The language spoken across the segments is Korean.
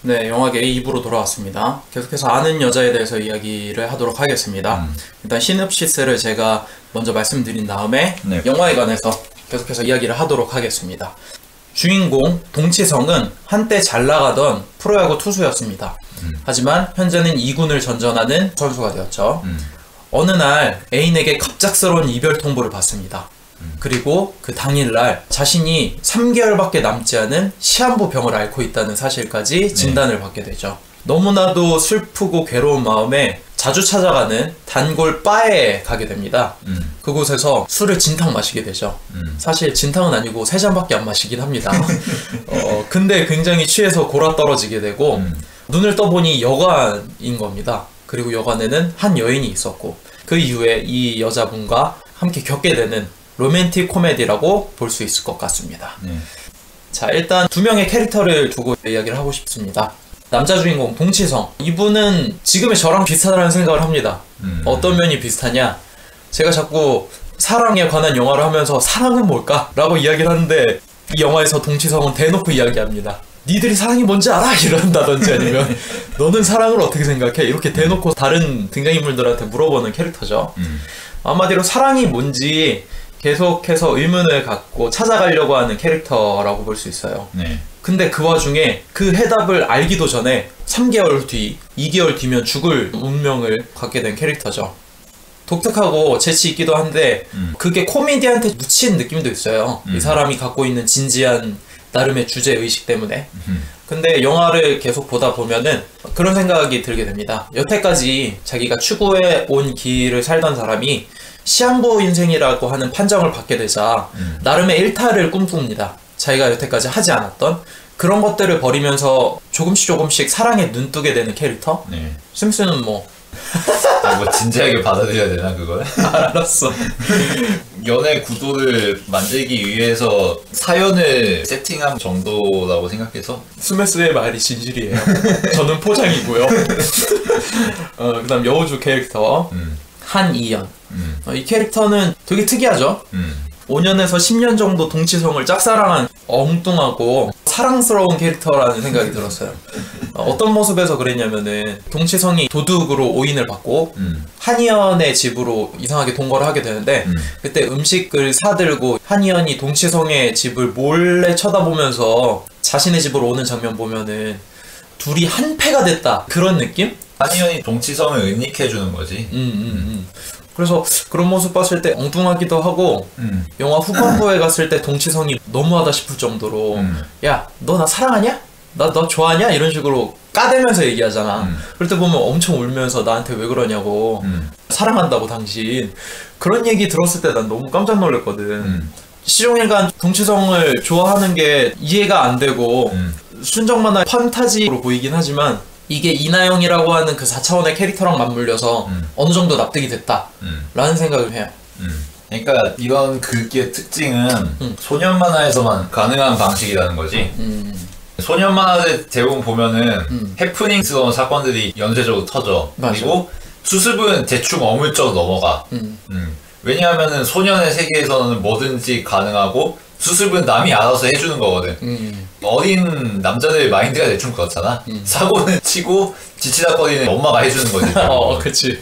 네, 영화계 2부로 돌아왔습니다. 계속해서 아는 여자에 대해서 이야기를 하도록 하겠습니다. 일단 시놉시스를 제가 먼저 말씀드린 다음에 네. 영화에 관해서 계속해서 이야기를 하도록 하겠습니다. 주인공 동치성은 한때 잘 나가던 프로야구 투수였습니다. 하지만 현재는 2군을 전전하는 선수가 되었죠. 어느 날 애인에게 갑작스러운 이별 통보를 받습니다. 그리고 그 당일날 자신이 3개월밖에 남지 않은 시한부 병을 앓고 있다는 사실까지 진단을 받게 되죠. 너무나도 슬프고 괴로운 마음에 자주 찾아가는 단골 바에 가게 됩니다. 그곳에서 술을 진탕 마시게 되죠. 사실 진탕은 아니고 3잔밖에 안 마시긴 합니다. 근데 굉장히 취해서 골아떨어지게 되고 눈을 떠보니 여관인 겁니다. 그리고 여관에는 한 여인이 있었고 그 이후에 이 여자분과 함께 겪게 되는 로맨틱 코미디라고 볼 수 있을 것 같습니다. 자, 일단 두 명의 캐릭터를 두고 이야기를 하고 싶습니다. 남자 주인공 동치성, 이분은 지금의 저랑 비슷하다는 생각을 합니다. 어떤 면이 비슷하냐, 제가 자꾸 사랑에 관한 영화를 하면서 사랑은 뭘까? 라고 이야기를 하는데 이 영화에서 동치성은 대놓고 이야기합니다. 니들이 사랑이 뭔지 알아? 이런다든지 아니면 너는 사랑을 어떻게 생각해? 이렇게 대놓고 다른 등장인물들한테 물어보는 캐릭터죠. 한마디로 사랑이 뭔지 계속해서 의문을 갖고 찾아가려고 하는 캐릭터라고 볼 수 있어요. 근데 그 와중에 그 해답을 알기도 전에 3개월 뒤, 2개월 뒤면 죽을 운명을 갖게 된 캐릭터죠. 독특하고 재치 있기도 한데 그게 코미디한테 묻힌 느낌도 있어요. 이 사람이 갖고 있는 진지한 나름의 주제의식 때문에. 근데 영화를 계속 보다 보면은 그런 생각이 들게 됩니다. 여태까지 자기가 추구해 온 길을 살던 사람이 시한부 인생이라고 하는 판정을 받게 되자 나름의 일탈을 꿈꿉니다. 자기가 여태까지 하지 않았던 그런 것들을 버리면서 조금씩 사랑에 눈뜨게 되는 캐릭터? 심슨은 뭐 진지하게 받아들여야 되나 그걸? 알았어. 연애 구도를 만들기 위해서 사연을 세팅한 정도라고 생각해서 스매스의 말이 진실이에요. 저는 포장이고요. 그 다음 여우주 캐릭터 한이연. 이 캐릭터는 되게 특이하죠. 5년에서 10년 정도 동치성을 짝사랑한 엉뚱하고 사랑스러운 캐릭터라는 생각이 들었어요. 어떤 모습에서 그랬냐면은 동치성이 도둑으로 오인을 받고 한이연의 집으로 이상하게 동거를 하게 되는데 그때 음식을 사들고 한이연이 동치성의 집을 몰래 쳐다보면서 자신의 집으로 오는 장면 보면은 둘이 한패가 됐다, 그런 느낌? 한이연이 동치성을 은닉해주는 거지. 그래서 그런 모습 봤을 때 엉뚱하기도 하고 영화 후반부에 갔을 때 동치성이 너무하다 싶을 정도로 야, 너 나 사랑하냐? 너 좋아하냐? 이런 식으로 까대면서 얘기하잖아. 그럴 때 보면 엄청 울면서 나한테 왜 그러냐고, 사랑한다고 당신, 그런 얘기 들었을 때 난 너무 깜짝 놀랐거든. 시종일관 동치성을 좋아하는 게 이해가 안 되고 순정만화 판타지로 보이긴 하지만 이게 이나영이라고 하는 그 4차원의 캐릭터랑 맞물려서 어느 정도 납득이 됐다 라는 생각을 해요. 그러니까 이런 글귀의 특징은 소년 만화에서만 가능한 방식이라는 거지. 소년 만화들 대부분 보면은 해프닝스러운 사건들이 연쇄적으로 터져. 맞아. 그리고 수습은 대충 어물쩍 넘어가. 왜냐하면은 소년의 세계에서는 뭐든지 가능하고 수습은 남이 알아서 해주는 거거든. 어린 남자들의 마인드가 대충 그렇잖아. 사고는 치고 지치다거리는 엄마가 해주는 거지. 그치.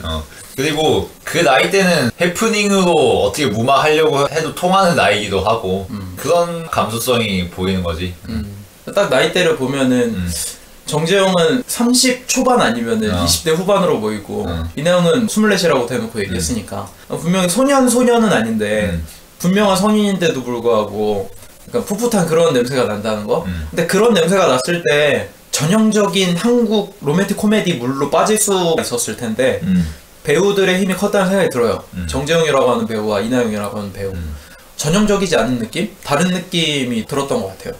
그리고 그 나이 때는 해프닝으로 어떻게 무마하려고 해도 통하는 나이기도 하고 그런 감수성이 보이는 거지. 딱 나이대를 보면은 정재영은 30 초반 아니면은 20대 후반으로 보이고 이나영은 24이라고 대놓고 얘기했으니까 분명히 소년은 아닌데 분명한 성인인데도 불구하고 그러니까 풋풋한 그런 냄새가 난다는 거. 근데 그런 냄새가 났을 때 전형적인 한국 로맨틱 코미디물로 빠질 수 있었을 텐데 배우들의 힘이 컸다는 생각이 들어요. 정재영이라고 하는 배우와 이나영이라고 하는 배우, 전형적이지 않은 느낌? 다른 느낌이 들었던 것 같아요.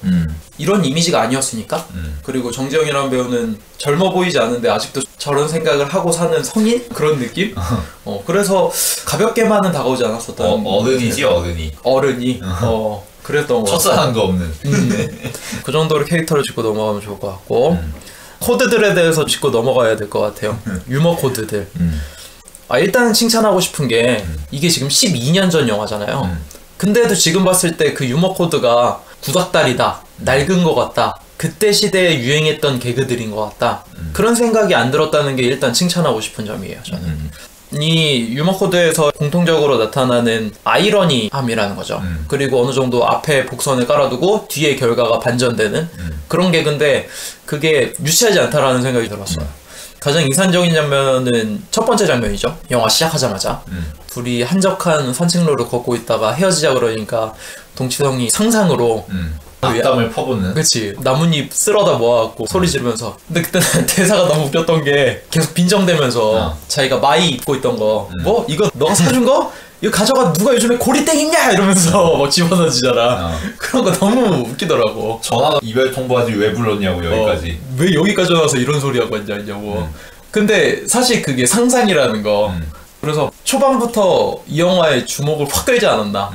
이런 이미지가 아니었으니까. 그리고 정재영이라는 배우는 젊어 보이지 않은데 아직도 저런 생각을 하고 사는 성인? 그런 느낌? 그래서 가볍게만은 다가오지 않았었다는 어른이지, 어른이. 그랬던 것 같아요. 첫사랑도 없는. 그 정도로 캐릭터를 짚고 넘어가면 좋을 것 같고 코드들에 대해서 짚고 넘어가야 될 것 같아요. 유머 코드들. 일단 칭찬하고 싶은 게 이게 지금 12년 전 영화잖아요. 근데도 지금 봤을 때 그 유머 코드가 구닥다리다, 낡은 것 같다, 그때 시대에 유행했던 개그들인 것 같다. 그런 생각이 안 들었다는 게 일단 칭찬하고 싶은 점이에요, 저는. 이 유머 코드에서 공통적으로 나타나는 아이러니함이라는 거죠. 그리고 어느 정도 앞에 복선을 깔아두고 뒤에 결과가 반전되는 그런 개그인데 그게 유치하지 않다라는 생각이 들었어요. 가장 인상적인 장면은 첫 번째 장면이죠. 영화 시작하자마자 둘이 한적한 산책로를 걷고 있다가 헤어지자 그러니까 동치성이 상상으로 악담을 퍼붓는. 그치, 나뭇잎 쓸어다 모아갖고 소리 지르면서. 근데 그때는 대사가 너무 웃겼던 게 계속 빈정대면서 자기가 마이 입고 있던 거 뭐? 이거 너가 사준 거? 이거 가져가 누가 요즘에 고리땡 입냐? 이러면서 막 집어던지잖아. 그런 거 너무 웃기더라고. 전화 이별 통보하지 왜 불렀냐고 여기까지. 왜 여기까지 와서 이런 소리 하고 앉아있냐고. 근데 사실 그게 상상이라는 거. 그래서 초반부터 이 영화에 주목을 확 끌지 않았나.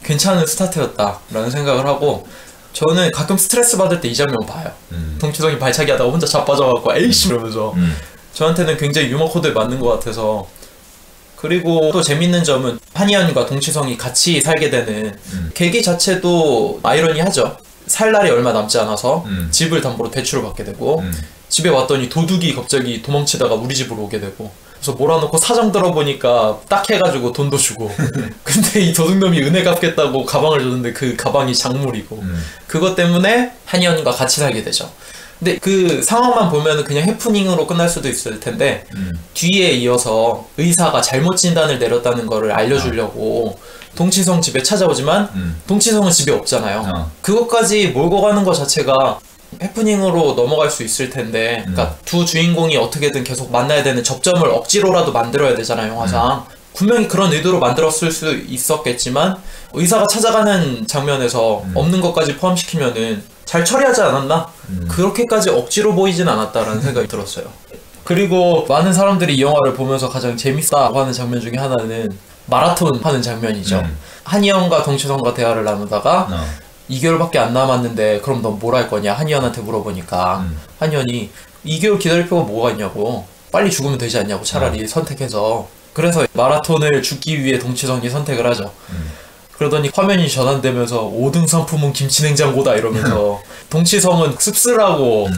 괜찮은 스타트였다라는 생각을 하고 저는 가끔 스트레스 받을 때 이 장면 봐요. 동치성이 발차기 하다가 혼자 자빠져갖고 에이씨 이러면서 저한테는 굉장히 유머 코드에 맞는 것 같아서. 그리고 또 재밌는 점은 한희연과 동치성이 같이 살게 되는 계기 자체도 아이러니하죠. 살 날이 얼마 남지 않아서 집을 담보로 대출을 받게 되고 집에 왔더니 도둑이 갑자기 도망치다가 우리 집으로 오게 되고 그래서 몰아놓고 사정 들어보니까 딱 해가지고 돈도 주고 근데 이 도둑놈이 은혜 갚겠다고 가방을 줬는데 그 가방이 작물이고 그것 때문에 한희연과 같이 살게 되죠. 근데 그 상황만 보면 그냥 해프닝으로 끝날 수도 있을 텐데 뒤에 이어서 의사가 잘못 진단을 내렸다는 거를 알려주려고 동치성 집에 찾아오지만 동치성은 집에 없잖아요. 그것까지 몰고 가는 것 자체가 해프닝으로 넘어갈 수 있을 텐데 그러니까 두 주인공이 어떻게든 계속 만나야 되는 접점을 억지로라도 만들어야 되잖아요, 영화상. 분명히 그런 의도로 만들었을 수 있었겠지만 의사가 찾아가는 장면에서 없는 것까지 포함시키면은 잘 처리하지 않았나? 그렇게까지 억지로 보이진 않았다라는 생각이 들었어요. 그리고 많은 사람들이 이 영화를 보면서 가장 재밌다고 하는 장면 중에 하나는 마라톤 하는 장면이죠. 한희연과 동치성과 대화를 나누다가 2개월밖에 안 남았는데 그럼 넌 뭘 할 거냐? 한희연한테 물어보니까 한희연이 2개월 기다릴 필요가 뭐가 있냐고, 빨리 죽으면 되지 않냐고, 차라리 선택해서. 그래서 마라톤을 죽기 위해 동치성이 선택을 하죠. 그러더니 화면이 전환되면서 5등 상품은 김치냉장고다 이러면서 동치성은 씁쓸하고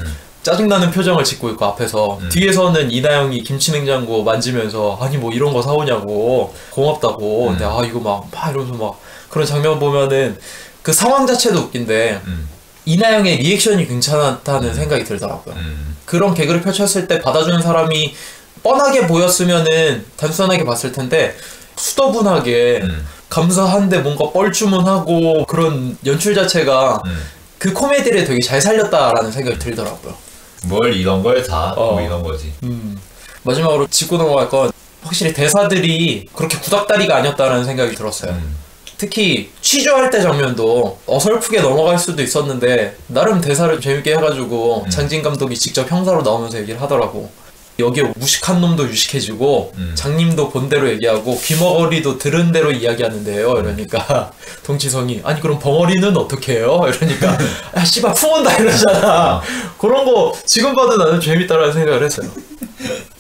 짜증나는 표정을 짓고 있고 앞에서 뒤에서는 이나영이 김치냉장고 만지면서 아니 뭐 이런 거 사오냐고 고맙다고 근데 아 이거 막 이러면서 막 그런 장면 보면은 그 상황 자체도 웃긴데 이나영의 리액션이 괜찮다는 생각이 들더라고요. 그런 개그를 펼쳤을 때 받아주는 사람이 뻔하게 보였으면은 단순하게 봤을 텐데 수더분하게 감사한데 뭔가 뻘쭘하고 그런 연출 자체가 그 코미디를 되게 잘 살렸다라는 생각이 들더라고요. 뭘 이런 걸 다 뭐 이런 거지. 마지막으로 짚고 넘어갈 건 확실히 대사들이 그렇게 구닥다리가 아니었다라는 생각이 들었어요. 특히 취조할 때 장면도 어설프게 넘어갈 수도 있었는데 나름 대사를 재밌게 해가지고 장진 감독이 직접 형사로 나오면서 얘기를 하더라고. 여기에 무식한 놈도 유식해지고 장님도 본 대로 얘기하고 귀머거리도 들은 대로 이야기하는데요. 이러니까 동치성이 아니 그럼 벙어리는 어떻게 해요? 이러니까 아 씨발 풍은다 이러잖아. 그런 거 지금 봐도 나는 재밌다라는 생각을 했어요.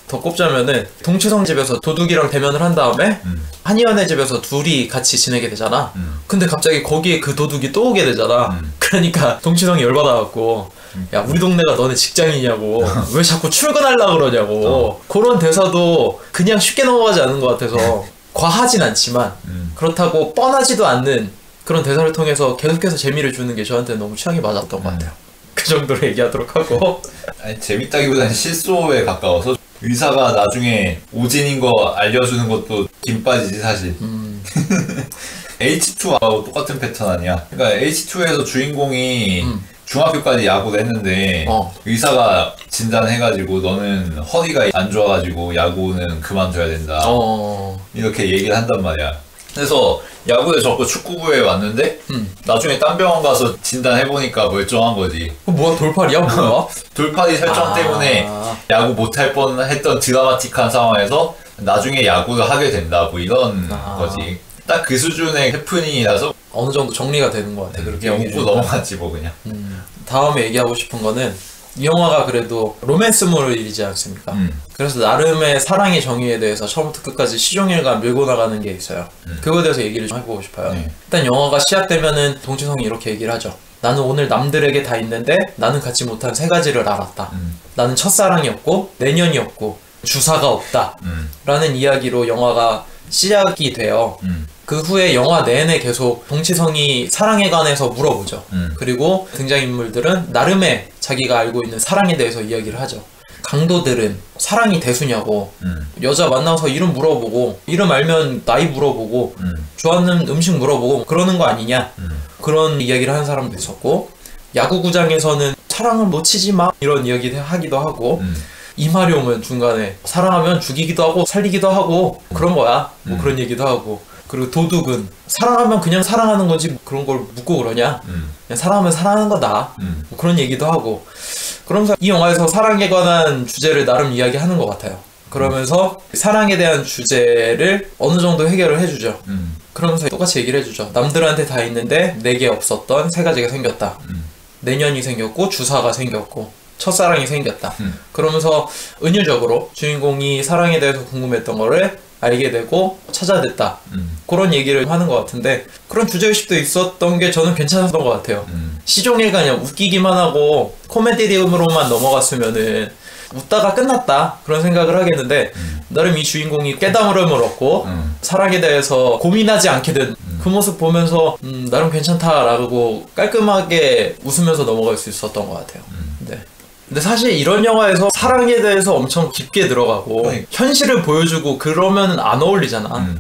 더 꼽자면은 동치성 집에서 도둑이랑 대면을 한 다음에 한희연의 집에서 둘이 같이 지내게 되잖아. 근데 갑자기 거기에 그 도둑이 또 오게 되잖아. 그러니까 동치성이 열받아갖고 야 우리 동네가 너네 직장이냐고 왜 자꾸 출근하려고 그러냐고 그런 대사도 그냥 쉽게 넘어가지 않은 것 같아서 과하진 않지만 그렇다고 뻔하지도 않는 그런 대사를 통해서 계속해서 재미를 주는 게 저한테는 너무 취향이 맞았던 것 같아요. 그 정도로 얘기하도록 하고 아니 재밌다기보다는 실소에 가까워서 의사가 나중에 오진인 거 알려주는 것도 김 빠지지 사실. H2하고 똑같은 패턴 아니야? 그러니까 H2에서 주인공이 중학교까지 야구를 했는데 의사가 진단해가지고 너는 허리가 안 좋아가지고 야구는 그만둬야 된다 이렇게 얘기를 한단 말이야. 그래서 야구에 접고 축구부에 왔는데 나중에 딴 병원 가서 진단해보니까 멀쩡한 거지. 뭐야 돌팔이야? 뭐야? 돌팔이 설정 때문에 야구 못할 뻔했던 드라마틱한 상황에서 나중에 야구를 하게 된다 뭐 이런 거지. 딱 그 수준의 해프닝이라서 어느 정도 정리가 되는 것 같아. 그렇게 웃고 넘어갔지 뭐 그냥. 다음에 얘기하고 싶은 거는 이 영화가 그래도 로맨스물이지 않습니까? 그래서 나름의 사랑의 정의에 대해서 처음부터 끝까지 시종일관 밀고 나가는 게 있어요. 그거에 대해서 얘기를 좀 해보고 싶어요. 일단 영화가 시작되면은 동치성이 이렇게 얘기를 하죠. 나는 오늘 남들에게 다 있는데 나는 갖지 못한 세 가지를 알았다. 나는 첫사랑이었고 내년이었고 주사가 없다. 라는 이야기로 영화가 시작이 돼요. 그 후에 영화 내내 계속 동치성이 사랑에 관해서 물어보죠. 그리고 등장인물들은 나름의 자기가 알고 있는 사랑에 대해서 이야기를 하죠. 강도들은 사랑이 대수냐고, 여자 만나서 이름 물어보고, 이름 알면 나이 물어보고, 좋아하는 음식 물어보고 그러는 거 아니냐, 그런 이야기를 하는 사람도 있었고, 야구구장에서는 사랑을 놓치지 마 이런 이야기 하기도 하고, 이마룡은 중간에 사랑하면 죽이기도 하고 살리기도 하고 그런 거야, 뭐 그런 얘기도 하고, 그리고 도둑은 사랑하면 그냥 사랑하는 거지 그런 걸 묻고 그러냐, 그냥 사랑하면 사랑하는 거다, 뭐 그런 얘기도 하고. 그러면서 이 영화에서 사랑에 관한 주제를 나름 이야기하는 것 같아요. 그러면서 사랑에 대한 주제를 어느 정도 해결을 해주죠. 그러면서 똑같이 얘기를 해주죠. 남들한테 다 있는데 내게 없었던 세 가지가 생겼다. 내년이 생겼고 주사가 생겼고 첫사랑이 생겼다. 그러면서 은유적으로 주인공이 사랑에 대해서 궁금했던 거를 알게 되고 찾아냈다. 그런 얘기를 하는 것 같은데, 그런 주제의식도 있었던 게 저는 괜찮았던 것 같아요. 시종일관 그냥 웃기기만 하고 코미디움으로만 넘어갔으면은 웃다가 끝났다 그런 생각을 하겠는데, 나름 이 주인공이 깨달음을 얻고 사랑에 대해서 고민하지 않게 된 그 모습 보면서 나름 괜찮다라고 깔끔하게 웃으면서 넘어갈 수 있었던 것 같아요. 네. 근데 사실 이런 영화에서 사랑에 대해서 엄청 깊게 들어가고 현실을 보여주고 그러면 안 어울리잖아.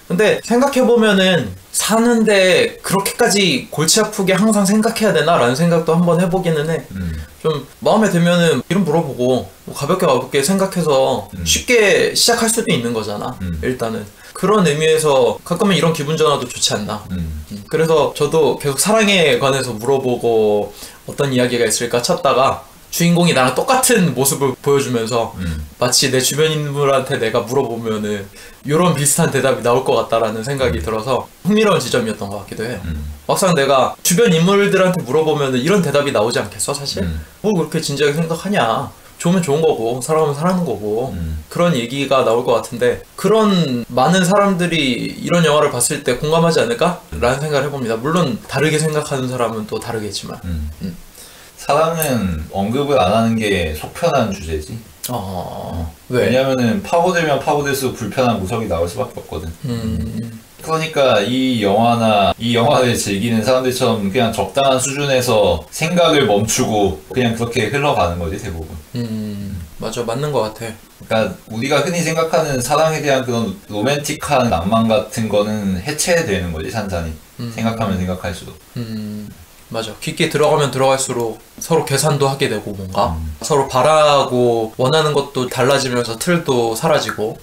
근데 생각해보면은 사는데 그렇게까지 골치 아프게 항상 생각해야 되나? 라는 생각도 한번 해보기는 해. 좀 마음에 들면은 이름 물어보고 뭐 가볍게 생각해서 쉽게 시작할 수도 있는 거잖아. 일단은 그런 의미에서 가끔은 이런 기분 전환도 좋지 않나. 그래서 저도 계속 사랑에 관해서 물어보고 어떤 이야기가 있을까 찾다가 주인공이 나랑 똑같은 모습을 보여주면서 마치 내 주변 인물한테 내가 물어보면은 이런 비슷한 대답이 나올 것 같다라는 생각이 들어서 흥미로운 지점이었던 것 같기도 해요. 막상 내가 주변 인물들한테 물어보면은 이런 대답이 나오지 않겠어 사실? 뭐 그렇게 진지하게 생각하냐, 좋으면 좋은 거고 사랑하면 사랑하는 거고 그런 얘기가 나올 것 같은데, 그런 많은 사람들이 이런 영화를 봤을 때 공감하지 않을까? 라는 생각을 해봅니다. 물론 다르게 생각하는 사람은 또 다르겠지만. 사랑은 언급을 안 하는 게 속편한 주제지. 왜? 왜냐면은 파고들면 파고들수록 불편한 구석이 나올 수밖에 없거든. 그러니까 이 영화나 이 영화를 즐기는 사람들처럼 그냥 적당한 수준에서 생각을 멈추고 그냥 그렇게 흘러가는 거지 대부분. 맞아, 맞는 것 같아. 그러니까 우리가 흔히 생각하는 사랑에 대한 그런 로맨틱한 낭만 같은 거는 해체되는 거지 산산이. 생각하면 생각할수록. 맞아. 깊게 들어가면 들어갈수록 서로 계산도 하게 되고 뭔가 서로 바라고 원하는 것도 달라지면서 틀도 사라지고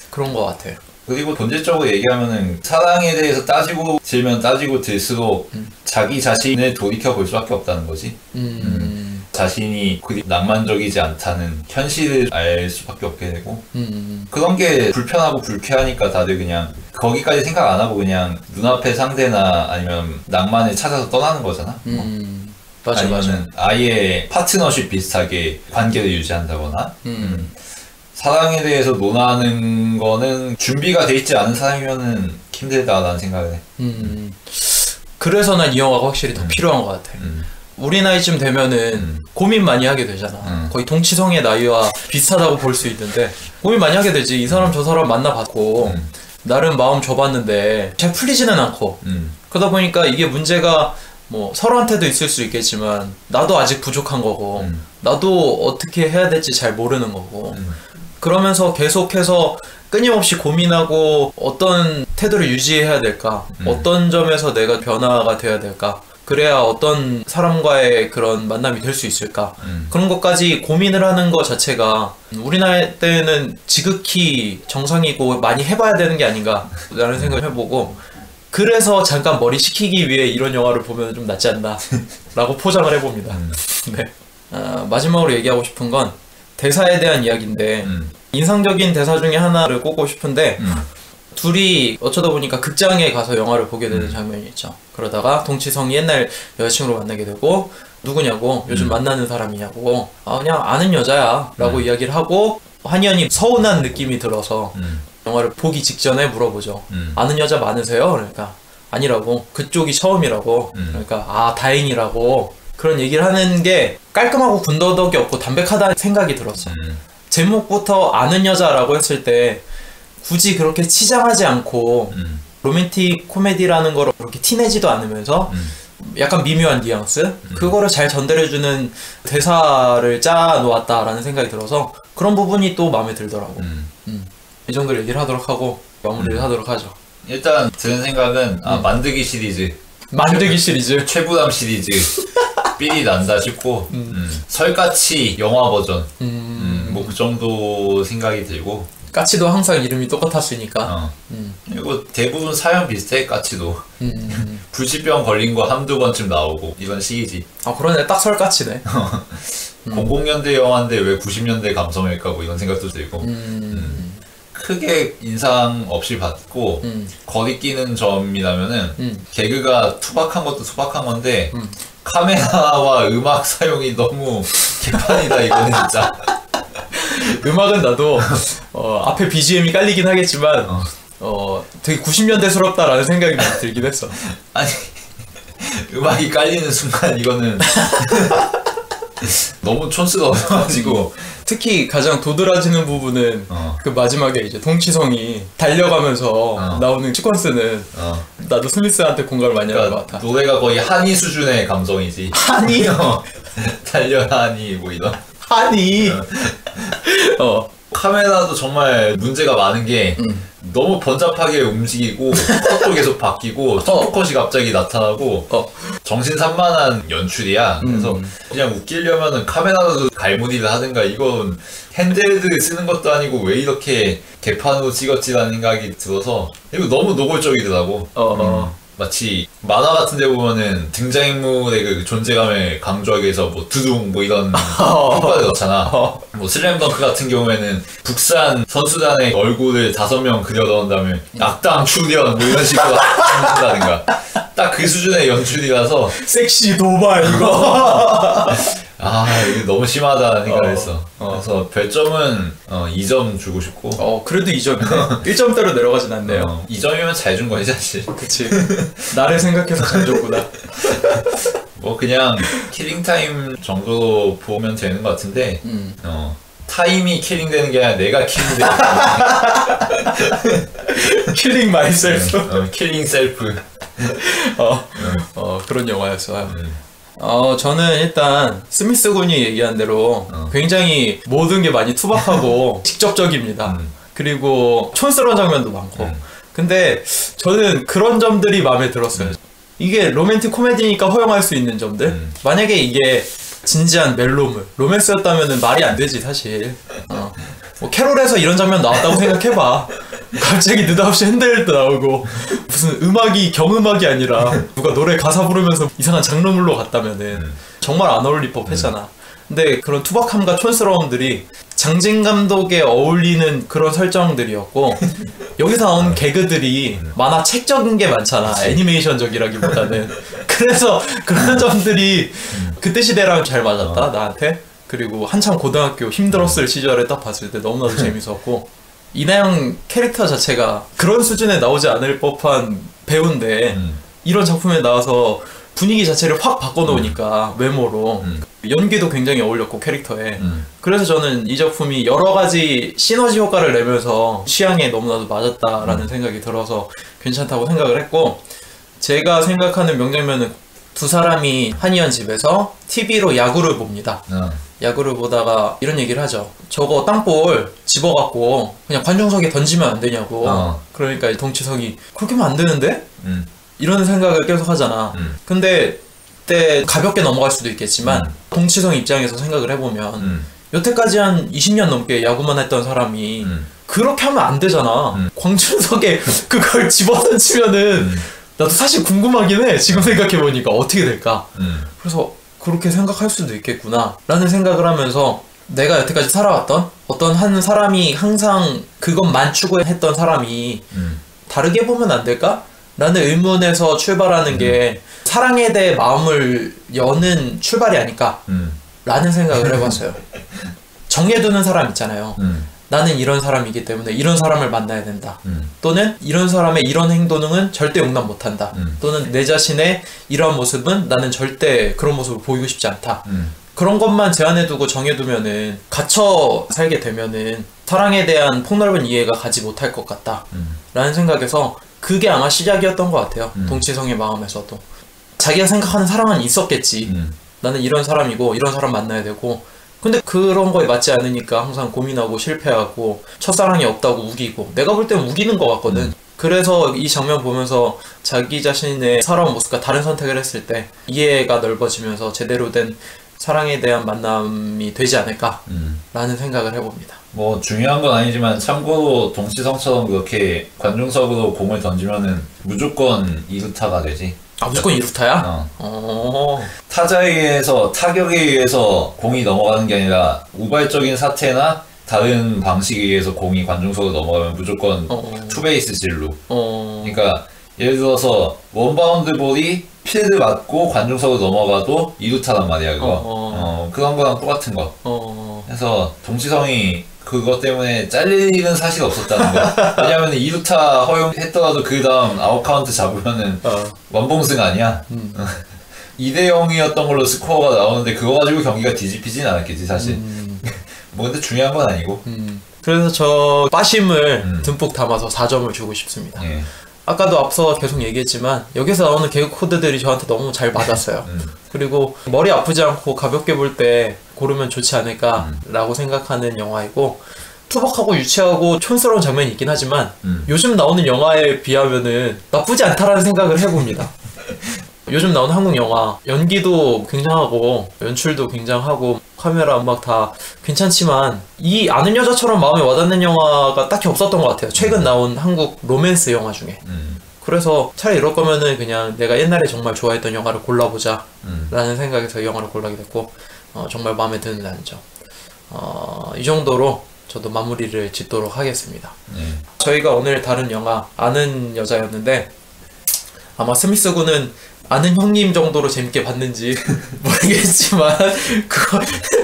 그런 것 같아. 그리고 본질적으로 얘기하면은 사랑에 대해서 따지고 들면 따지고 들수록 자기 자신을 돌이켜 볼 수밖에 없다는 거지. 자신이 그리 낭만적이지 않다는 현실을 알 수밖에 없게 되고 그런 게 불편하고 불쾌하니까 다들 그냥 거기까지 생각 안 하고 그냥 눈앞의 상대나 아니면 낭만을 찾아서 떠나는 거잖아. 맞아, 아니면은 아예 파트너십 비슷하게 관계를 유지한다거나. 사랑에 대해서 논하는 거는 준비가 돼 있지 않은 사람이면은 힘들다라는 생각을 해. 그래서 난 이 영화가 확실히 더 필요한 것 같아. 우리 나이쯤 되면은 고민 많이 하게 되잖아. 거의 동치성의 나이와 비슷하다고 볼 수 있는데 고민 많이 하게 되지. 이 사람 저 사람 만나봤고 나름 마음 줘봤는데 잘 풀리지는 않고 그러다 보니까 이게 문제가 뭐 서로한테도 있을 수 있겠지만 나도 아직 부족한 거고 나도 어떻게 해야 될지 잘 모르는 거고 그러면서 계속해서 끊임없이 고민하고 어떤 태도를 유지해야 될까, 어떤 점에서 내가 변화가 돼야 될까, 그래야 어떤 사람과의 그런 만남이 될 수 있을까, 그런 것까지 고민을 하는 것 자체가 우리 나이 때는 지극히 정상이고 많이 해봐야 되는 게 아닌가 라는 생각을 해보고, 그래서 잠깐 머리 식히기 위해 이런 영화를 보면 좀 낫지 않나 라고 포장을 해봅니다. 네. 마지막으로 얘기하고 싶은 건 대사에 대한 이야기인데 인상적인 대사 중에 하나를 꼽고 싶은데 둘이 어쩌다 보니까 극장에 가서 영화를 보게 되는 장면이 있죠. 그러다가 동치성이 옛날 여자친구로 만나게 되고 누구냐고, 요즘 만나는 사람이냐고, 그냥 아는 여자야 라고 이야기를 하고 한현이 서운한 느낌이 들어서 영화를 보기 직전에 물어보죠. 아는 여자 많으세요? 그러니까 아니라고, 그쪽이 처음이라고, 그러니까 아 다행이라고 그런 얘기를 하는 게 깔끔하고 군더더기 없고 담백하다는 생각이 들었어. 제목부터 아는 여자라고 했을 때 굳이 그렇게 치장하지 않고 로맨틱 코미디라는 거를 그렇게 티내지도 않으면서 약간 미묘한 뉘앙스? 그거를 잘 전달해주는 대사를 짜 놓았다라는 생각이 들어서 그런 부분이 또 마음에 들더라고. 이 정도로 얘기를 하도록 하고 마무리를 하도록 하죠. 일단 드는 생각은 만들기 시리즈, 만들기 시리즈, 최부담 시리즈 삘이 난다 싶고 설까치 영화 버전 뭐 그 정도 생각이 들고 까치도 항상 이름이 똑같았으니까. 그리고 대부분 사연 비슷해. 까치도 불치병 걸린 거 한두 번쯤 나오고 이런 시기지. 아 그러네, 딱 설까치네. 00년대 영화인데 왜 90년대 감성일까 뭐 이런 생각도 들고 크게 인상 없이 봤고 거리끼는 점이라면은 개그가 투박한 것도 투박한 건데 카메라와 음악 사용이 너무 개판이다 이거는 진짜. 음악은 나도 앞에 BGM이 깔리긴 하겠지만 되게 90년대스럽다라는 생각이 많이 들긴 했어. 아니 음악이 깔리는 순간 이거는 너무 촌스러워가지고 특히 가장 도드라지는 부분은 그 마지막에 이제 동치성이 달려가면서 나오는 시퀀스는 나도 스미스한테 공감을 많이 하는 것 같아. 노래가 거의 한이 수준의 감성이지. 한이? 달려라 한이 뭐 이런. 한이? 카메라도 정말 문제가 많은 게 너무 번잡하게 움직이고 컷도 계속 바뀌고 컷이 갑자기 나타나고 정신산만한 연출이야. 그래서 그냥 웃기려면은 카메라도 갈무리를 하든가 이건 핸드헬드 쓰는 것도 아니고 왜 이렇게 개판으로 찍었지라는 생각이 들어서 이거 너무 노골적이더라고. 마치 만화 같은 데 보면은 등장인물의 그 존재감을 강조하기 위해서 뭐 두둥 뭐 이런 효과를 넣잖아. 뭐 슬램덩크 같은 경우에는 북산 선수단의 얼굴을 5명 그려 넣은 다음에 악당 출연 뭐 이런 식으로 한다든가 딱 그 수준의 연출이라서 섹시 도발 이거 이거 너무 심하다는 생각을 했어. 그래서 별점은 2점 주고 싶고 그래도 2점이네 1점대로 내려가진 않네요. 2점이면 잘 준 거지 사실. 그치. 나를 생각해서 잘 줬구나. 뭐 그냥 킬링타임 정도 보면 되는 것 같은데 타임이 킬링되는 게 아니라 내가 킬링되는 킬링 마이셀프. 킬링 셀프. 그런 영화였어요. 저는 일단 스미스 군이 얘기한 대로 굉장히 모든 게 많이 투박하고 직접적입니다. 그리고 촌스러운 장면도 많고. 근데 저는 그런 점들이 마음에 들었어요. 이게 로맨틱 코미디니까 허용할 수 있는 점들. 만약에 이게 진지한 멜로물, 로맨스였다면 말이 안 되지 사실. 뭐 캐롤에서 이런 장면 나왔다고 생각해봐. 갑자기 느닷없이 핸드헬드 나오고 무슨 음악이 경음악이 아니라 누가 노래 가사 부르면서 이상한 장르물로 갔다면은 정말 안 어울릴 법했잖아. 근데 그런 투박함과 촌스러움들이 장진 감독에 어울리는 그런 설정들이었고 여기서 나온 개그들이 만화책적인 게 많잖아. 애니메이션적이라기보다는. 그래서 그런 점들이 그때 시대랑 잘 맞았다 나한테. 그리고 한참 고등학교 힘들었을 시절에 딱 봤을 때 너무나도 재밌었고 이나영 캐릭터 자체가 그런 수준에 나오지 않을 법한 배우인데 이런 작품에 나와서 분위기 자체를 확 바꿔놓으니까 외모로 연기도 굉장히 어울렸고 캐릭터에. 그래서 저는 이 작품이 여러 가지 시너지 효과를 내면서 취향에 너무나도 맞았다라는 생각이 들어서 괜찮다고 생각을 했고, 제가 생각하는 명장면은 두 사람이 한의원 집에서 TV로 야구를 봅니다. 야구를 보다가 이런 얘기를 하죠. 저거 땅볼 집어갖고 그냥 관중석에 던지면 안 되냐고. 그러니까 동치석이 그렇게 하면 안 되는데? 이런 생각을 계속 하잖아. 근데 그때 가볍게 넘어갈 수도 있겠지만 동치성 입장에서 생각을 해보면 여태까지 한 20년 넘게 야구만 했던 사람이 그렇게 하면 안 되잖아. 광준석에 그걸 집어던지면은 나도 사실 궁금하긴 해. 지금 생각해보니까 어떻게 될까. 그래서 그렇게 생각할 수도 있겠구나 라는 생각을 하면서 내가 여태까지 살아왔던 어떤 한 사람이 항상 그것만 추구했던 사람이 다르게 보면 안 될까? 라는 의문에서 출발하는 게 사랑에 대해 마음을 여는 출발이 아닐까 라는 생각을 해봤어요. 정해두는 사람 있잖아요. 나는 이런 사람이기 때문에 이런 사람을 만나야 된다. 또는 이런 사람의 이런 행동은 절대 용납 못한다. 또는 내 자신의 이러한 모습은 나는 절대 그런 모습을 보이고 싶지 않다. 그런 것만 제한해두고 정해두면은 갇혀 살게 되면은 사랑에 대한 폭넓은 이해가 가지 못할 것 같다 라는 생각에서 그게 아마 시작이었던 것 같아요. 동치성의 마음에서도 자기가 생각하는 사랑은 있었겠지. 나는 이런 사람이고 이런 사람 만나야 되고 근데 그런 거에 맞지 않으니까 항상 고민하고 실패하고 첫사랑이 없다고 우기고 내가 볼 때는 우기는 것 같거든. 그래서 이 장면 보면서 자기 자신의 살아온 모습과 다른 선택을 했을 때 이해가 넓어지면서 제대로 된 사랑에 대한 만남이 되지 않을까라는 생각을 해봅니다. 뭐 중요한 건 아니지만 참고로 동치성처럼 그렇게 관중석으로 공을 던지면은 무조건 이루타가 되지. 아 무조건 이루타야? 타자에 의해서 타격에 의해서 공이 넘어가는 게 아니라 우발적인 사태나 다른 방식에 의해서 공이 관중석으로 넘어가면 무조건 투베이스 진루. 그러니까 예를 들어서 원바운드 볼이 필드 맞고 관중석으로 넘어가도 이루타란 말이야 그거. 그런 거랑 똑같은 거. 그래서 동치성이 그것 때문에 잘릴 일은 사실 없었다는 거. 왜냐면 이루타 허용했더라도 그 다음 아웃카운트 잡으면은 원봉승 아니야. 2대0이었던 걸로 스코어가 나오는데 그거 가지고 경기가 뒤집히진 않았겠지 사실. 뭐 근데 중요한 건 아니고. 그래서 저 빠심을 듬뿍 담아서 4점을 주고 싶습니다. 예. 아까도 앞서 계속 얘기했지만 여기서 나오는 개그 코드들이 저한테 너무 잘 맞았어요. 그리고 머리 아프지 않고 가볍게 볼 때 고르면 좋지 않을까라고 생각하는 영화이고 투박하고 유치하고 촌스러운 장면이 있긴 하지만 요즘 나오는 영화에 비하면은 나쁘지 않다라는 생각을 해봅니다. 요즘 나오는 한국 영화 연기도 굉장하고 연출도 굉장하고 카메라 음악 다 괜찮지만 이 아는 여자처럼 마음에 와닿는 영화가 딱히 없었던 것 같아요. 최근 나온 한국 로맨스 영화 중에. 그래서 차라리 이럴 거면은 그냥 내가 옛날에 정말 좋아했던 영화를 골라보자 라는 생각에서 이 영화를 골라게 됐고 정말 마음에 드는 점. 이 정도로 저도 마무리를 짓도록 하겠습니다. 저희가 오늘 다룬 영화 아는 여자였는데 아마 스미스 군은 아는 형님 정도로 재밌게 봤는지 모르겠지만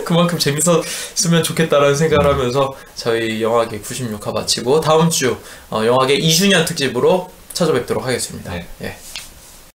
그만큼 재밌었으면 좋겠다라는 생각을 하면서 저희 영화계 96화 마치고 다음 주 영화계 2주년 특집으로 찾아뵙도록 하겠습니다. 네. 예.